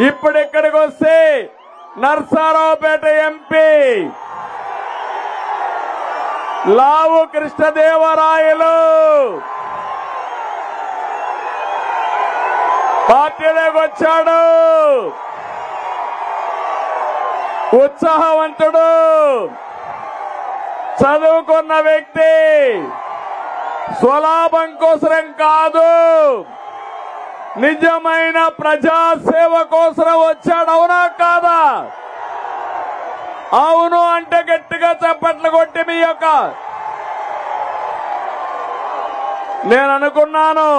ఇప్పుడు ఇక్కడికి వస్తే నర్సారావుపేట ఎంపీ లావు కృష్ణదేవరాయలు పార్టీలోకి వచ్చాడు. ఉత్సాహవంతుడు, చదువుకున్న వ్యక్తి, స్వలాభం కోసరం కాదు, నిజమైన ప్రజాసేవ కోసరం వచ్చాడు. అవునా కాదా? అవును అంటే గట్టిగా చప్పట్లు కొట్టి మీ యొక్క నేను అనుకున్నాను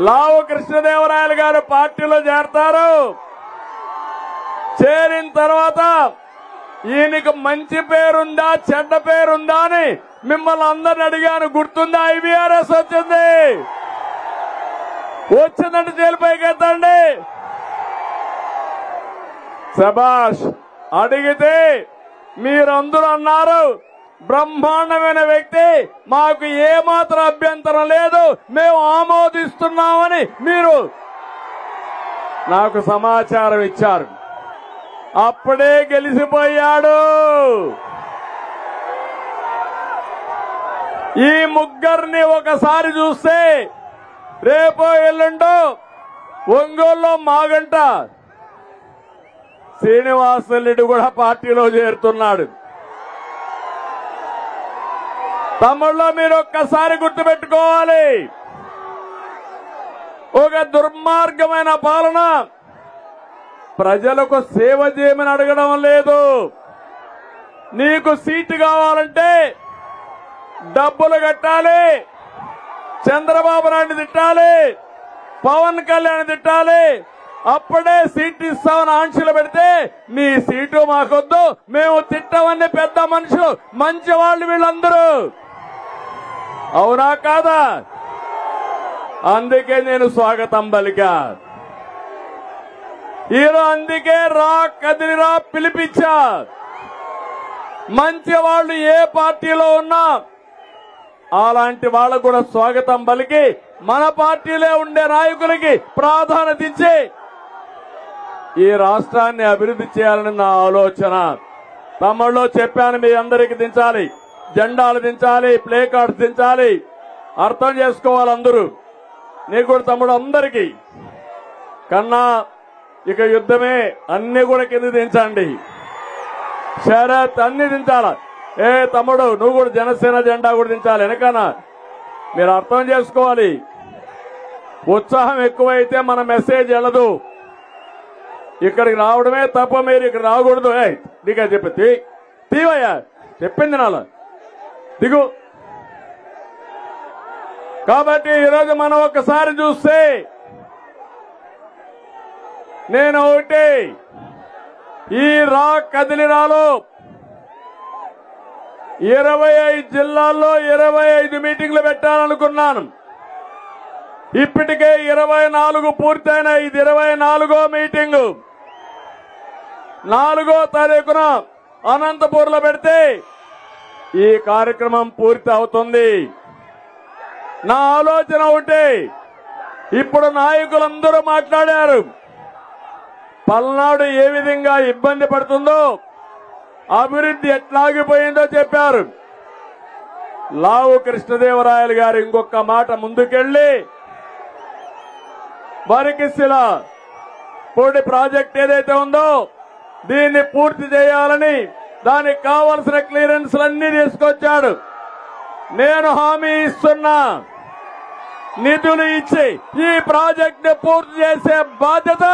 లావు కృష్ణదేవరాయలు గారు పార్టీలో చేరతారు. చేరిన తర్వాత ఈయనకు మంచి పేరుందా చెడ్డ పేరుందా అని మిమ్మల్ని అందరిని అడిగాను. గుర్తుందా? IVRS వచ్చింది. వచ్చిందంటే జైలుపైకి ఎత్తండి. శభాష్. అడిగితే మీరందరూ అన్నారు బ్రహ్మాండమైన వ్యక్తి, మాకు ఏమాత్రం అభ్యంతరం లేదు, మేము ఆమోదిస్తున్నామని మీరు నాకు సమాచారం ఇచ్చారు. అప్పుడే గెలిచిపోయాడు. ఈ ముగ్గురిని ఒకసారి చూస్తే రేపో ఎల్లుండో ఒంగోలులో మాగంట శ్రీనివాసరెడ్డి కూడా పార్టీలో చేరుతున్నాడు. తమ్ముళ్ళు మీరు ఒక్కసారి గుర్తుపెట్టుకోవాలి, ఒక దుర్మార్గమైన పాలన. ప్రజలకు సేవ చేయమని అడగడం లేదు. నీకు సీటు కావాలంటే డబ్బులు కట్టాలి, చంద్రబాబు నాయుడు తిట్టాలి, పవన్ కళ్యాణ్ తిట్టాలి, అప్పుడే సీటు ఇస్తామని ఆంక్షలు పెడితే నీ సీటు మాకొద్దు, మేము తిట్టమని పెద్ద మనుషులు, మంచి వాళ్ళు వీళ్ళందరూ. అవునా కాదా? అందుకే నేను స్వాగతం పలికా. ఈరోజు అందుకే రా కదిలిరా పిలిపించా. మంచి వాళ్ళు ఏ పార్టీలో ఉన్నా అలాంటి వాళ్ళకు కూడా స్వాగతం పలికి మన పార్టీలో ఉండే నాయకులకి ప్రాధాన్యత ఇచ్చి ఈ రాష్ట్రాన్ని అభివృద్ధి చేయాలని నా ఆలోచన. తమ్ముళ్ళు చెప్పాను, మీ అందరికి దించాలి, జెండాలు దించాలి, ప్లే కార్డ్స్ దించాలి. అర్థం చేసుకోవాలి అందరూ. నీకు కూడా తమ్ముడు అందరికీ కన్నా ఇక యుద్ధమే, అన్ని కూడా కింద దించండి. శరత్ అన్ని దించాల. ఏ తమ్ముడు నువ్వు కూడా జనసేన జెండా కూడా దించాలి వెనకనా. మీరు అర్థం చేసుకోవాలి, ఉత్సాహం ఎక్కువైతే మన మెసేజ్ వెళ్ళదు. ఇక్కడికి రావడమే తప్ప మీరు ఇక్కడ రాకూడదు. నీకే చెప్పి తీవయ్యా, చెప్పింది నాలా దిగు. కాబట్టి ఈరోజు మనం ఒక్కసారి చూస్తే నేను ఒకటి ఈ రా కదిలిరాలో 25 జిల్లాల్లో 25 మీటింగ్లు పెట్టాలనుకున్నాను. ఇప్పటికే 24 పూర్తయినాయి. ఇది 24వ మీటింగు. 4వ తారీఖున అనంతపూర్లో పెడితే ఈ కార్యక్రమం పూర్తి అవుతుంది. నా ఆలోచన ఒకటి, ఇప్పుడు నాయకులందరూ మాట్లాడారు, పల్నాడు ఏ విధంగా ఇబ్బంది పడుతుందో, అభివృద్ధి ఎట్లాగిపోయిందో చెప్పారు. లావు కృష్ణదేవరాయలు గారు ఇంకొక మాట ముందుకెళ్లి వరికిసిల పూడి ప్రాజెక్ట్ ఏదైతే ఉందో దీన్ని పూర్తి చేయాలని దానికి కావలసిన క్లియరెన్స్లన్నీ తీసుకొచ్చాడు. నేను హామీ ఇస్తున్నా, నిధులు ఇచ్చి ఈ ప్రాజెక్ట్ ని పూర్తి చేసే బాధ్యత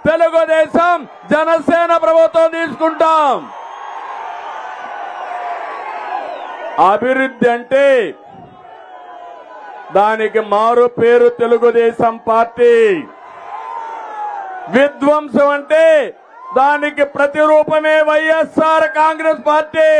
తెలుగుదేశం జనసేన ప్రభుత్వం తీసుకుంటాం. అభివృద్ధి అంటే దానికి మారు పేరు తెలుగుదేశం పార్టీ. విధ్వంసం అంటే దానికి ప్రతిరూపమే వైఎస్ఆర్ కాంగ్రెస్ పార్టీ.